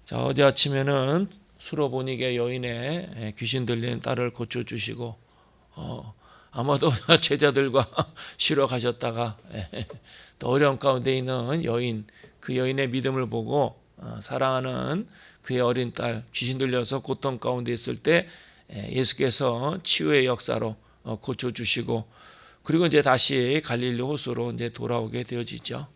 자, 어제 아침에는 수로보니게 여인의 귀신 들린 딸을 고쳐주시고 아마도 제자들과 쉬러 가셨다가 또 어려움 가운데 있는 여인, 그 여인의 믿음을 보고 사랑하는 그의 어린 딸 귀신 들려서 고통 가운데 있을 때 예수께서 치유의 역사로 고쳐주시고, 그리고 이제 다시 갈릴리 호수로 이제 돌아오게 되어지죠.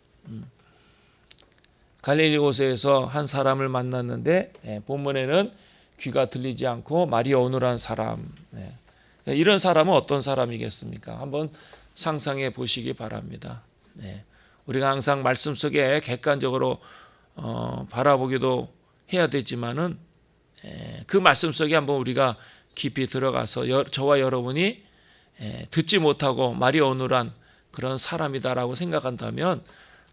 갈릴리 호수에서 한 사람을 만났는데 본문에는 귀가 들리지 않고 말이 어눌한 사람. 이런 사람은 어떤 사람이겠습니까? 한번 상상해 보시기 바랍니다. 우리가 항상 말씀 속에 객관적으로 바라보기도 해야 되지만은 그 말씀 속에 한번 우리가 깊이 들어가서 저와 여러분이 듣지 못하고 말이 어눌한 그런 사람이다라고 생각한다면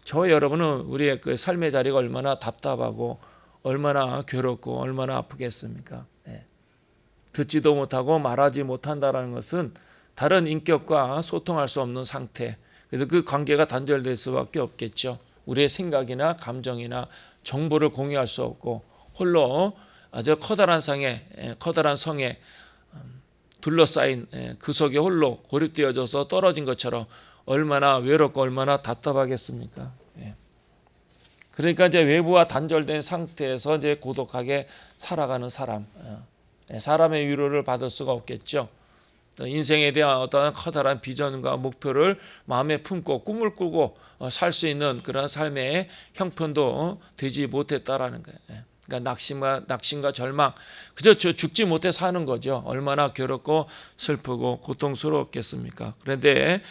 저와 여러분은 우리의 그 삶의 자리가 얼마나 답답하고 얼마나 괴롭고 얼마나 아프겠습니까? 듣지도 못하고 말하지 못한다는 것은 다른 인격과 소통할 수 없는 상태. 그래서 그 관계가 단절될 수밖에 없겠죠. 우리의 생각이나 감정이나 정보를 공유할 수 없고 홀로 아주 커다란 성에 둘러싸인 그 속에 홀로 고립되어져서 떨어진 것처럼 얼마나 외롭고 얼마나 답답하겠습니까? 그러니까 이제 외부와 단절된 상태에서 이제 고독하게 살아가는 사람, 사람의 위로를 받을 수가 없겠죠. 인생에 대한 어떤 커다란 비전과 목표를 마음에 품고 꿈을 꾸고 살 수 있는 그런 삶의 형편도 되지 못했다라는 거예요. 그러니까 낙심과 절망, 그저 죽지 못해 사는 거죠. 얼마나 괴롭고 슬프고 고통스러웠겠습니까? 그런데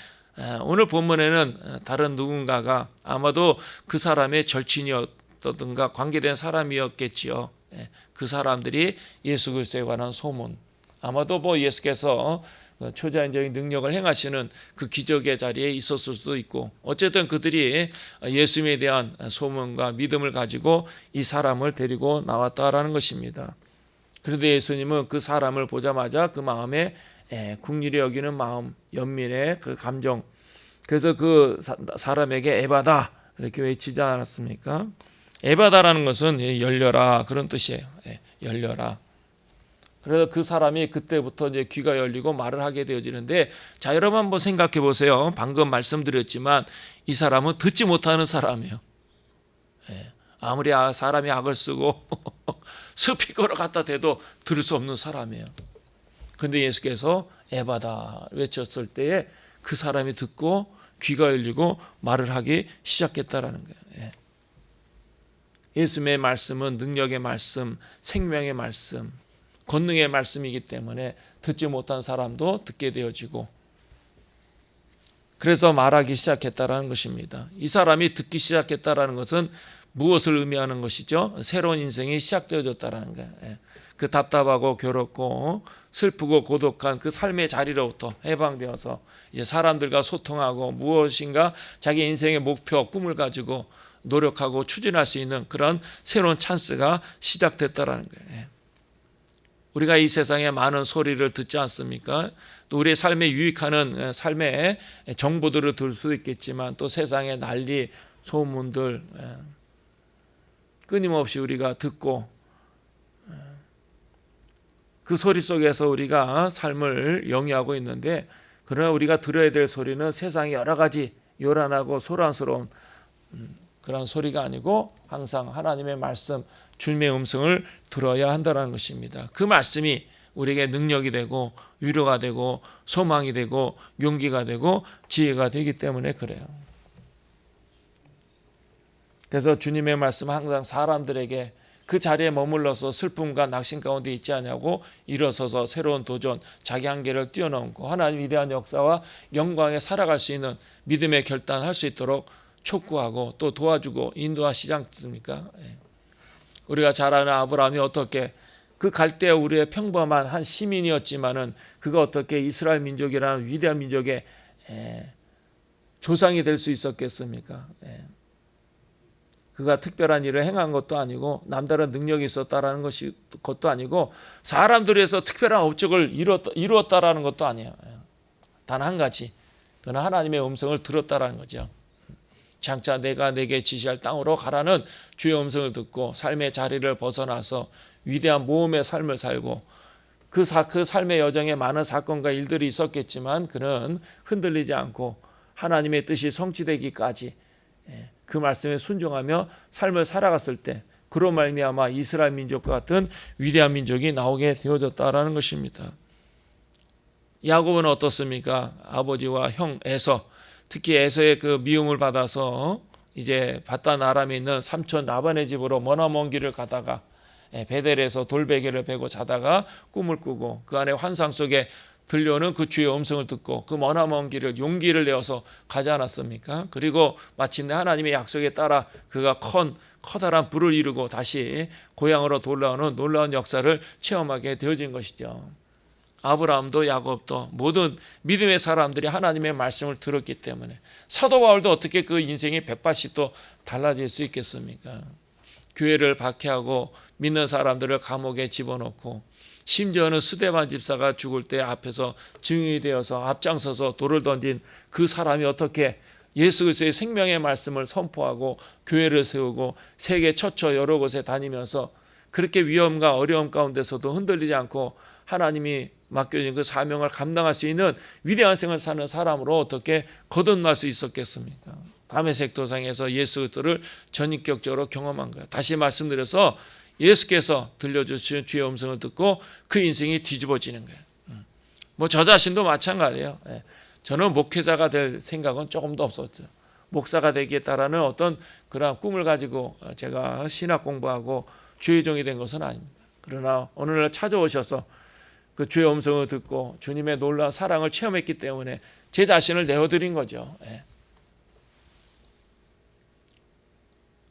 오늘 본문에는 다른 누군가가 아마도 그 사람의 절친이었던가 관계된 사람이었겠지요. 그 사람들이 예수 그리스도에 관한 소문, 아마도 예수께서 초자연적인 능력을 행하시는 그 기적의 자리에 있었을 수도 있고, 어쨌든 그들이 예수님에 대한 소문과 믿음을 가지고 이 사람을 데리고 나왔다라는 것입니다. 그런데 예수님은 그 사람을 보자마자 그 마음에 긍휼히 여기는 마음, 연민의 그 감정, 그래서 그 사람에게 에바다 이렇게 외치지 않았습니까? 에바다라는 것은 열려라 그런 뜻이에요. 열려라. 그래서 그 사람이 그때부터 이제 귀가 열리고 말을 하게 되어지는데, 자, 여러분 한번 생각해 보세요. 방금 말씀드렸지만 이 사람은 듣지 못하는 사람이에요. 아무리 사람이 악을 쓰고 스피커를 갖다 대도 들을 수 없는 사람이에요. 그런데 예수께서 에바다 외쳤을 때에 그 사람이 듣고 귀가 열리고 말을 하기 시작했다라는 거예요. 예수님의 말씀은 능력의 말씀, 생명의 말씀, 권능의 말씀이기 때문에 듣지 못한 사람도 듣게 되어지고, 그래서 말하기 시작했다라는 것입니다. 이 사람이 듣기 시작했다라는 것은 무엇을 의미하는 것이죠? 새로운 인생이 시작되어졌다라는 거예요. 그 답답하고 괴롭고 슬프고 고독한 그 삶의 자리로부터 해방되어서 이제 사람들과 소통하고 무엇인가 자기 인생의 목표, 꿈을 가지고 노력하고 추진할 수 있는 그런 새로운 찬스가 시작됐다라는 거예요. 우리가 이 세상에 많은 소리를 듣지 않습니까? 또 우리의 삶에 유익하는 삶의 정보들을 들을 수도 있겠지만 또 세상의 난리, 소문들 끊임없이 우리가 듣고 그 소리 속에서 우리가 삶을 영위하고 있는데, 그러나 우리가 들어야 될 소리는 세상의 여러 가지 요란하고 소란스러운 그런 소리가 아니고 항상 하나님의 말씀, 주님의 음성을 들어야 한다는 것입니다. 그 말씀이 우리에게 능력이 되고 위로가 되고 소망이 되고 용기가 되고 지혜가 되기 때문에 그래요. 그래서 주님의 말씀은 항상 사람들에게 그 자리에 머물러서 슬픔과 낙심 가운데 있지 않냐고 일어서서 새로운 도전, 자기 한계를 뛰어넘고 하나님 위대한 역사와 영광에 살아갈 수 있는 믿음의 결단을 할 수 있도록 촉구하고 또 도와주고 인도하시지 않습니까? 우리가 잘 아는 아브라함이 어떻게 그 갈대 우리의 평범한 한 시민이었지만은 그가 어떻게 이스라엘 민족이라는 위대한 민족의 조상이 될 수 있었겠습니까? 그가 특별한 일을 행한 것도 아니고 남다른 능력이 있었다라는 것도 아니고 사람들에서 특별한 업적을 이루었다라는 것도 아니에요. 단 한 가지, 그는 하나님의 음성을 들었다라는 거죠. 장차 내가 내게 지시할 땅으로 가라는 주의 음성을 듣고 삶의 자리를 벗어나서 위대한 모험의 삶을 살고 그 삶의 여정에 많은 사건과 일들이 있었겠지만 그는 흔들리지 않고 하나님의 뜻이 성취되기까지 그 말씀에 순종하며 삶을 살아갔을 때 그로 말미암아 이스라엘 민족과 같은 위대한 민족이 나오게 되어졌다라는 것입니다. 야곱은 어떻습니까? 아버지와 형 에서, 특히 에서의 그 미움을 받아서 이제 바단 아람에 있는 삼촌 라반의 집으로 머나먼 길을 가다가 베델에서 돌베개를 베고 자다가 꿈을 꾸고 그 안에 환상 속에 들려오는 그 주의 음성을 듣고 그 머나먼 길을 용기를 내어서 가지 않았습니까? 그리고 마침내 하나님의 약속에 따라 그가 커다란 부를 이루고 다시 고향으로 돌아오는 놀라운 역사를 체험하게 되어진 것이죠. 아브라함도 야곱도 모든 믿음의 사람들이 하나님의 말씀을 들었기 때문에 사도 바울도 어떻게 그 인생이 180도 달라질 수 있겠습니까? 교회를 박해하고 믿는 사람들을 감옥에 집어넣고 심지어는 스데반 집사가 죽을 때 앞에서 증인이 되어서 앞장서서 돌을 던진 그 사람이 어떻게 예수 그리스도의 생명의 말씀을 선포하고 교회를 세우고 세계 처처 여러 곳에 다니면서 그렇게 위험과 어려움 가운데서도 흔들리지 않고 하나님이 맡겨진 그 사명을 감당할 수 있는 위대한 생을 사는 사람으로 어떻게 거듭날 수 있었겠습니까? 다메섹 도상에서 예수 그리스도를 전인격적으로 경험한 거예요. 다시 말씀드려서 예수께서 들려주신 주의 음성을 듣고 그 인생이 뒤집어지는 거예요. 뭐 저 자신도 마찬가지예요. 저는 목회자가 될 생각은 조금도 없었죠. 목사가 되겠다라는 어떤 그런 꿈을 가지고 제가 신학 공부하고 주의 종이 된 것은 아닙니다. 그러나 오늘날 찾아오셔서 그 주의 음성을 듣고 주님의 놀라운 사랑을 체험했기 때문에 제 자신을 내어드린 거죠.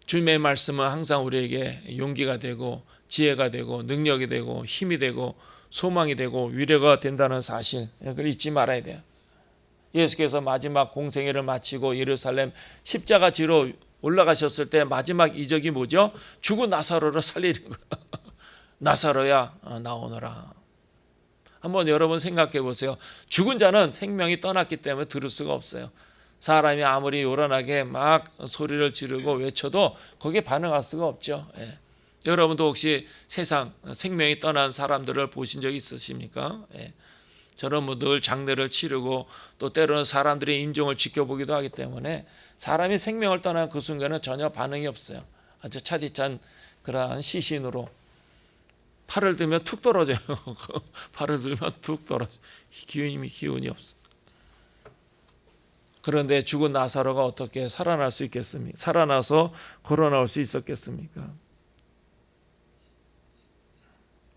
주님의 말씀은 항상 우리에게 용기가 되고 지혜가 되고 능력이 되고 힘이 되고 소망이 되고 위로가 된다는 사실, 그걸 잊지 말아야 돼요. 예수께서 마지막 공생애를 마치고 예루살렘 십자가 지로 올라가셨을 때 마지막 이적이 뭐죠? 죽은 나사로를 살리는 거예요. 나사로야 나오너라. 한번 여러분 생각해 보세요. 죽은 자는 생명이 떠났기 때문에 들을 수가 없어요. 사람이 아무리 요란하게 막 소리를 지르고 외쳐도 거기에 반응할 수가 없죠. 여러분도 혹시 세상 생명이 떠난 사람들을 보신 적 있으십니까? 저는 뭐 늘 장례를 치르고 또 때로는 사람들의 인종을 지켜보기도 하기 때문에 사람이 생명을 떠난 그 순간은 전혀 반응이 없어요. 아주 차디찬 그러한 시신으로 팔을 들면 툭 떨어져요. 팔을 들면 툭 떨어져. 기운이 없어. 그런데 죽은 나사로가 어떻게 살아날 수 있겠습니까? 살아나서 걸어 나올 수 있었겠습니까?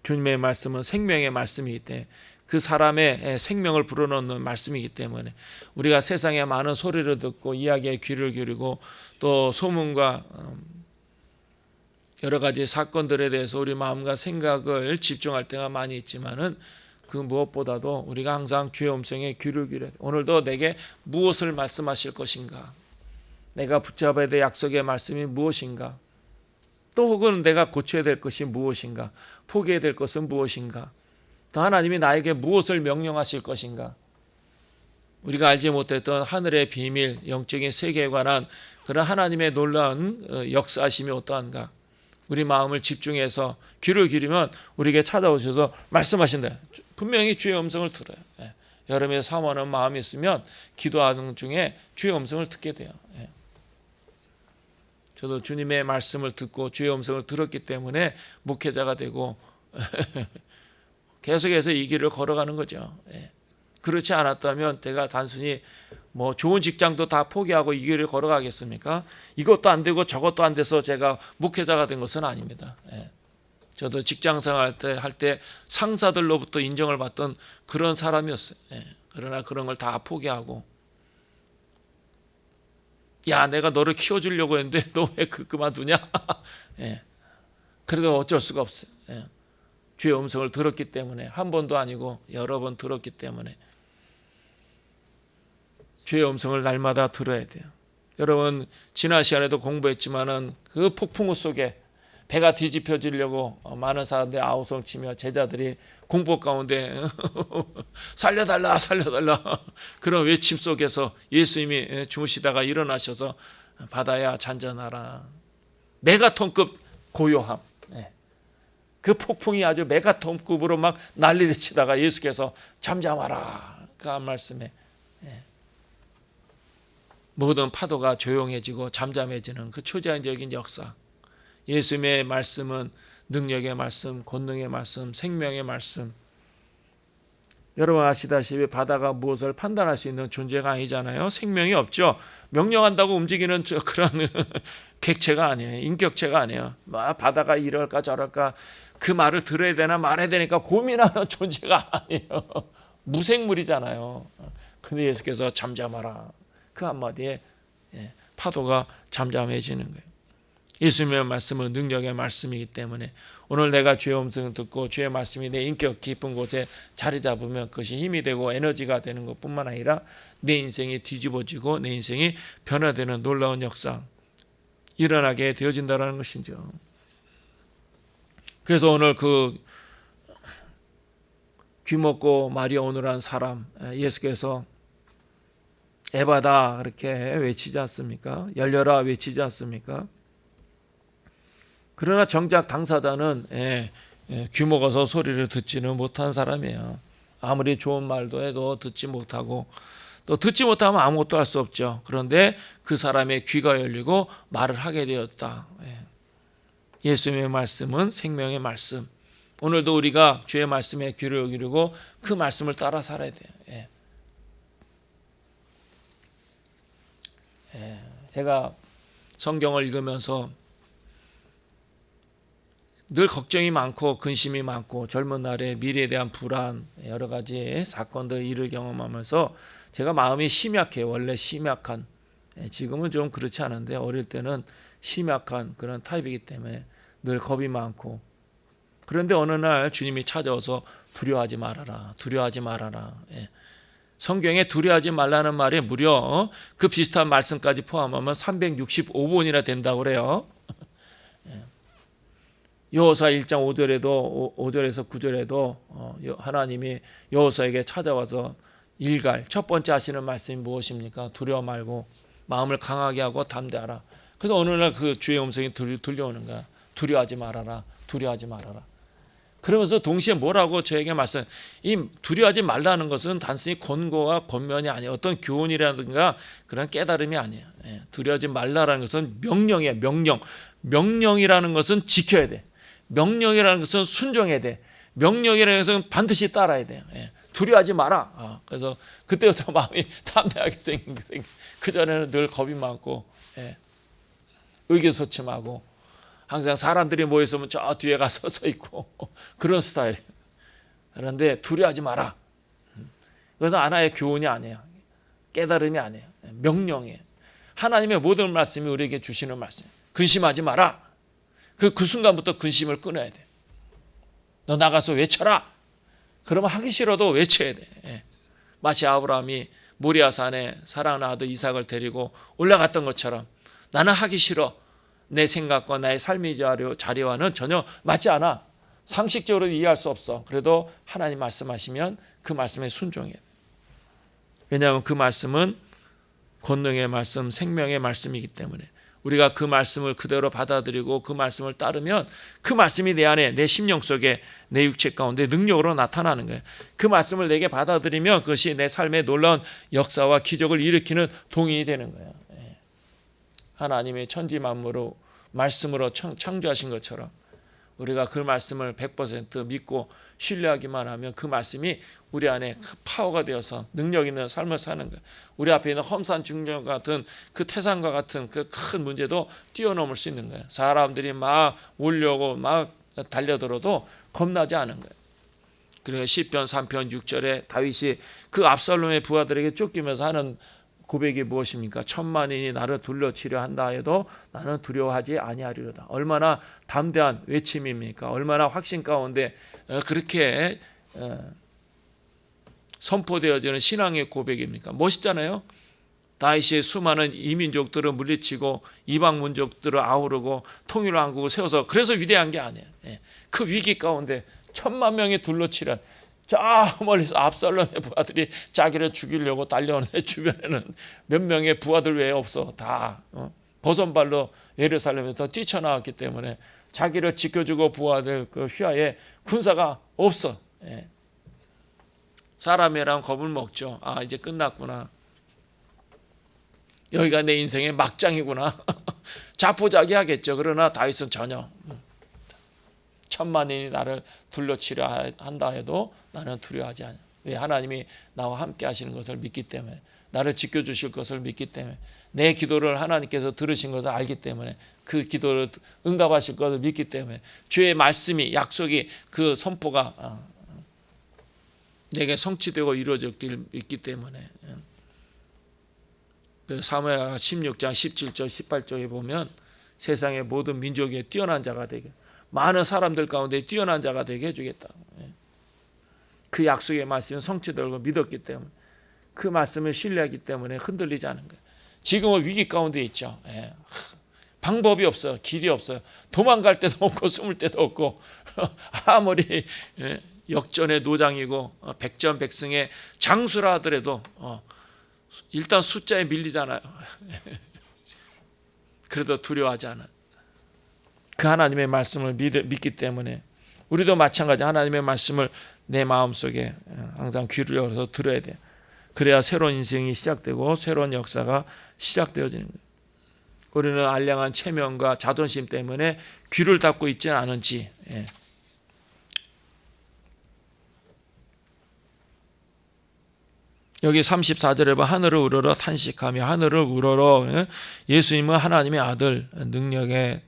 주님의 말씀은 생명의 말씀이기 때문에 그 사람의 생명을 불어넣는 말씀이기 때문에 우리가 세상의 많은 소리를 듣고 이야기에 귀를 기울이고 또 소문과 여러 가지 사건들에 대해서 우리 마음과 생각을 집중할 때가 많이 있지만은 그 무엇보다도 우리가 항상 주의 음성에 귀를 기울여야 돼. 오늘도 내게 무엇을 말씀하실 것인가? 내가 붙잡아야 될 약속의 말씀이 무엇인가? 또 혹은 내가 고쳐야 될 것이 무엇인가? 포기해야 될 것은 무엇인가? 또 하나님이 나에게 무엇을 명령하실 것인가? 우리가 알지 못했던 하늘의 비밀, 영적인 세계에 관한 그런 하나님의 놀라운 역사하심이 어떠한가? 우리 마음을 집중해서 귀를 기울이면 우리에게 찾아오셔서 말씀하신다. 분명히 주의 음성을 들어요. 여름에 사모하는 마음이 있으면 기도하는 중에 주의 음성을 듣게 돼요. 저도 주님의 말씀을 듣고 주의 음성을 들었기 때문에 목회자가 되고 계속해서 이 길을 걸어가는 거죠. 그렇지 않았다면 제가 단순히 뭐 좋은 직장도 다 포기하고 이 길을 걸어가겠습니까? 이것도 안 되고 저것도 안 돼서 제가 목회자가 된 것은 아닙니다. 저도 직장생활 할 때 상사들로부터 인정을 받던 그런 사람이었어요. 그러나 그런 걸 다 포기하고 야 내가 너를 키워주려고 했는데 너 왜 그만두냐? 그래도 어쩔 수가 없어요. 주의 음성을 들었기 때문에 한 번도 아니고 여러 번 들었기 때문에 주의 음성을 날마다 들어야 돼요. 여러분 지난 시간에도 공부했지만은 그 폭풍우 속에 배가 뒤집혀지려고 많은 사람들이 아우성 치며 제자들이 공포 가운데 살려달라 살려달라 그런 외침 속에서 예수님이 주무시다가 일어나셔서 바다야 잔잔하라. 메가톤급 고요함. 그 폭풍이 아주 메가톤급으로 막 난리를 치다가 예수께서 잠잠하라 그 한 말씀에 모든 파도가 조용해지고 잠잠해지는 그 초자연적인 역사. 예수님의 말씀은 능력의 말씀, 권능의 말씀, 생명의 말씀. 여러분 아시다시피 바다가 무엇을 판단할 수 있는 존재가 아니잖아요. 생명이 없죠. 명령한다고 움직이는 그런 객체가 아니에요. 인격체가 아니에요. 바다가 이럴까 저럴까 그 말을 들어야 되나 말아야 되니까 고민하는 존재가 아니에요. 무생물이잖아요. 근데 예수께서 잠잠하라 그 한마디에 파도가 잠잠해지는 거예요. 예수님의 말씀은 능력의 말씀이기 때문에 오늘 내가 주의 음성을 듣고 주의 말씀이 내 인격 깊은 곳에 자리 잡으면 그것이 힘이 되고 에너지가 되는 것뿐만 아니라 내 인생이 뒤집어지고 내 인생이 변화되는 놀라운 역사 일어나게 되어진다는 것이죠. 그래서 오늘 그 귀먹고 말이 어눌한 사람 예수께서 에바다 그렇게 외치지 않습니까? 열려라 외치지 않습니까? 그러나 정작 당사자는 귀먹어서 소리를 듣지는 못한 사람이에요. 아무리 좋은 말도 해도 듣지 못하고 또 듣지 못하면 아무것도 할 수 없죠. 그런데 그 사람의 귀가 열리고 말을 하게 되었다. 예수님의 말씀은 생명의 말씀. 오늘도 우리가 주의 말씀에 귀를 기울이고 그 말씀을 따라 살아야 돼요. 제가 성경을 읽으면서 늘 걱정이 많고 근심이 많고 젊은 날에 미래에 대한 불안 여러 가지 사건들 일을 경험하면서 제가 마음이 심약해요. 원래 심약한 지금은 좀 그렇지 않은데 어릴 때는 심약한 그런 타입이기 때문에 늘 겁이 많고 그런데 어느 날 주님이 찾아와서 두려워하지 말아라. 두려워하지 말아라. 성경에 두려워하지 말라는 말이 무려 그 비슷한 말씀까지 포함하면 365번이나 된다고 그래요. 여호수아 1장 5절에도 5절에서 9절에도 하나님이 여호수아에게 찾아와서 일갈 첫 번째 하시는 말씀이 무엇입니까? 두려워 말고 마음을 강하게 하고 담대하라. 그래서 어느 날 그 주의 음성이 들려오는 거야. 두려워하지 말아라. 두려워하지 말아라. 그러면서 동시에 뭐라고 저에게 말씀, 이 두려워하지 말라는 것은 단순히 권고와 권면이 아니에요. 어떤 교훈이라든가 그런 깨달음이 아니에요. 두려워하지 말라는 것은 명령이에요. 명령. 명령이라는 것은 지켜야 돼. 명령이라는 것은 순종해야 돼. 명령이라는 것은 반드시 따라야 돼요. 두려워하지 마라. 그래서 그때부터 마음이 담대하게 생긴. 그전에는 늘 겁이 많고 의기소침하고 항상 사람들이 모여있으면 저 뒤에 가서 서 있고 그런 스타일이에요. 그런데 두려워하지 마라. 그래서 하나의 교훈이 아니에요. 깨달음이 아니에요. 명령이에요. 하나님의 모든 말씀이 우리에게 주시는 말씀이에요. 근심하지 마라. 그 순간부터 근심을 끊어야 돼. 너 나가서 외쳐라. 그러면 하기 싫어도 외쳐야 돼. 마치 아브라함이 모리아산에 사랑하는 아들 이삭을 데리고 올라갔던 것처럼 나는 하기 싫어. 내 생각과 나의 삶의 자리와는 전혀 맞지 않아. 상식적으로 이해할 수 없어. 그래도 하나님 말씀하시면 그 말씀에 순종해야 돼. 왜냐하면 그 말씀은 권능의 말씀, 생명의 말씀이기 때문에 우리가 그 말씀을 그대로 받아들이고 그 말씀을 따르면 그 말씀이 내 안에 내 심령 속에 내 육체 가운데 능력으로 나타나는 거예요. 그 말씀을 내게 받아들이면 그것이 내 삶의 놀라운 역사와 기적을 일으키는 동인이 되는 거예요. 하나님의 천지 만물로 말씀으로 창조하신 것처럼 우리가 그 말씀을 100% 믿고 신뢰하기만 하면 그 말씀이 우리 안에 파워가 되어서 능력 있는 삶을 사는 거예요. 우리 앞에 있는 험산 중력 같은 그 태산과 같은 그 큰 문제도 뛰어넘을 수 있는 거예요. 사람들이 막 몰려오고 막 달려들어도 겁나지 않은 거예요. 그래서 시편 3편 6절에 다윗이 그 압살롬의 부하들에게 쫓기면서 하는 고백이 무엇입니까? 천만인이 나를 둘러치려 한다 해도 나는 두려워하지 아니하리로다. 얼마나 담대한 외침입니까? 얼마나 확신 가운데 그렇게 선포되어지는 신앙의 고백입니까? 멋있잖아요. 다윗이 수많은 이민족들을 물리치고 이방 민족들을 아우르고 통일왕국을 세워서 그래서 위대한 게 아니에요. 그 위기 가운데 1000만 명이 둘러치려 저 멀리서 압살롬의 부하들이 자기를 죽이려고 달려오는데 주변에는 몇 명의 부하들 외에 없어. 다 버선발로 예루살렘에서 뛰쳐나왔기 때문에 자기를 지켜주고 보호할 그 휘하에 군사가 없어. 예. 사람이랑 겁을 먹죠. 아, 이제 끝났구나. 여기가 내 인생의 막장이구나. 자포자기하겠죠. 그러나 다윗은 전혀. 천만인이 나를 둘러치려 한다 해도 나는 두려워하지 않아. 왜? 하나님이 나와 함께 하시는 것을 믿기 때문에, 나를 지켜주실 것을 믿기 때문에, 내 기도를 하나님께서 들으신 것을 알기 때문에, 그 기도를 응답하실 것을 믿기 때문에, 주의 말씀이, 약속이, 그 선포가 내게 성취되고 이루어졌길 믿기 때문에. 사무엘하 16장 17절 18절에 보면 세상의 모든 민족에 뛰어난 자가 되게, 많은 사람들 가운데 뛰어난 자가 되게 해주겠다. 그 약속의 말씀은 성취되고 믿었기 때문에, 그 말씀을 신뢰하기 때문에 흔들리지 않은 거예요. 지금은 위기 가운데 있죠. 방법이 없어요. 길이 없어요. 도망갈 데도 없고 숨을 데도 없고 아무리 역전의 노장이고 백전백승의 장수라 하더라도 일단 숫자에 밀리잖아요. 그래도 두려워하지 않아요. 그 하나님의 말씀을 믿기 때문에 우리도 마찬가지 하나님의 말씀을 내 마음속에 항상 귀를 열어서 들어야 돼요. 그래야 새로운 인생이 시작되고 새로운 역사가 시작되어지는 거예요. 우리는 알량한 체면과 자존심 때문에 귀를 닫고 있지는 않은지. 여기 34절에 보면 하늘을 우러러 탄식하며, 하늘을 우러러, 예수님은 하나님의 아들, 능력의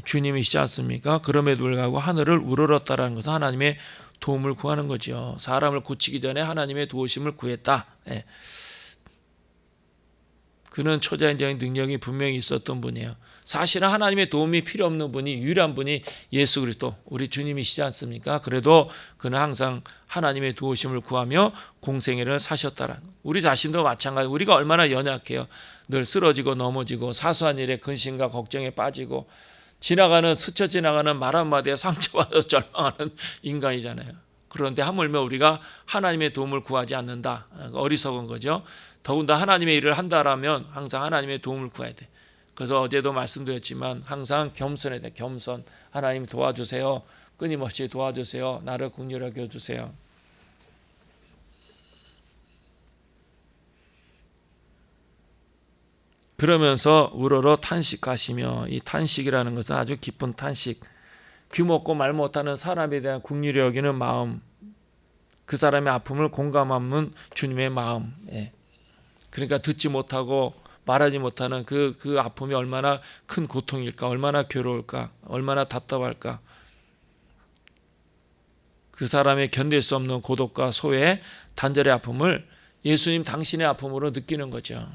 주님이시지 않습니까? 그럼에도 불구하고 하늘을 우러렀다라는 것은 하나님의 도움을 구하는 거죠. 사람을 고치기 전에 하나님의 도우심을 구했다. 그는 초자연적인 능력이 분명히 있었던 분이에요. 사실은 하나님의 도움이 필요 없는 분이, 유일한 분이 예수 그리스도, 우리 주님이시지 않습니까? 그래도 그는 항상 하나님의 도우심을 구하며 공생애를 사셨다라는 거예요. 우리 자신도 마찬가지. 우리가 얼마나 연약해요. 늘 쓰러지고 넘어지고 사소한 일에 근심과 걱정에 빠지고 스쳐 지나가는 말 한마디에 상처받아 절망하는 인간이잖아요. 그런데 하물며 우리가 하나님의 도움을 구하지 않는다. 어리석은 거죠. 더군다나 하나님의 일을 한다라면 항상 하나님의 도움을 구해야 돼. 그래서 어제도 말씀드렸지만 항상 겸손해야 돼. 겸손. 하나님 도와주세요. 끊임없이 도와주세요. 나를 긍휼하게 해주세요. 그러면서 우러러 탄식하시며, 이 탄식이라는 것은 아주 깊은 탄식, 귀먹고 말 못하는 사람에 대한 긍휼히 여기는 마음, 그 사람의 아픔을 공감하는 주님의 마음. 그러니까 듣지 못하고 말하지 못하는 그 아픔이 얼마나 큰 고통일까, 얼마나 괴로울까, 얼마나 답답할까. 그 사람의 견딜 수 없는 고독과 소외, 단절의 아픔을 예수님 당신의 아픔으로 느끼는 거죠.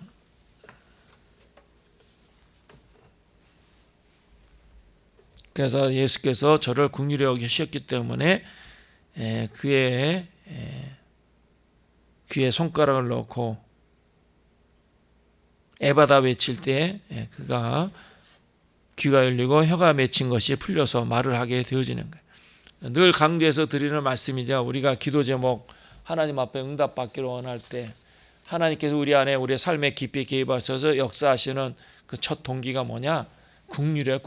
그래서 예수께서 저를 긍휼히 여기셨기 때문에 그의 귀에 손가락을 넣고 에바다 외칠 때 그가 귀가 열리고 혀가 맺힌 것이 풀려서 말을 하게 되어지는 거예요. 늘 강조해서 드리는 말씀이죠. 우리가 기도 제목 하나님 앞에 응답받기를 원할 때 하나님께서 우리 안에 우리의 삶에 깊이 개입하셔서 역사하시는 그 첫 동기가 뭐냐? 긍휼이에요.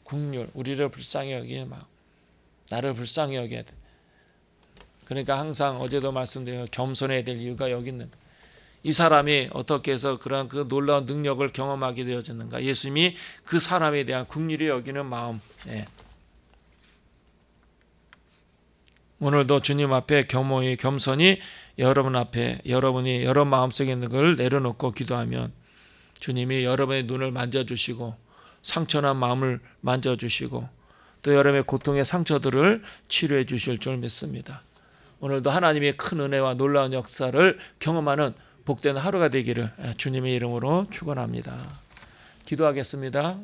긍휼. 우리를 불쌍히 여기는 마음. 나를 불쌍히 여겨야 돼. 그러니까 항상 어제도 말씀드린 겸손해야 될 이유가 여기 있는 거예요. 이 사람이 어떻게 해서 그런 그 놀라운 능력을 경험하게 되어졌는가? 예수님이 그 사람에 대한 긍휼히 여기는 마음. 오늘도 주님 앞에 겸손히 여러분 앞에 여러분이 여러분 마음속에 있는 걸 내려놓고 기도하면 주님이 여러분의 눈을 만져주시고 상처난 마음을 만져주시고 또 여러분의 고통의 상처들을 치료해 주실 줄 믿습니다. 오늘도 하나님의 큰 은혜와 놀라운 역사를 경험하는 복된 하루가 되기를 주님의 이름으로 축원합니다. 기도하겠습니다.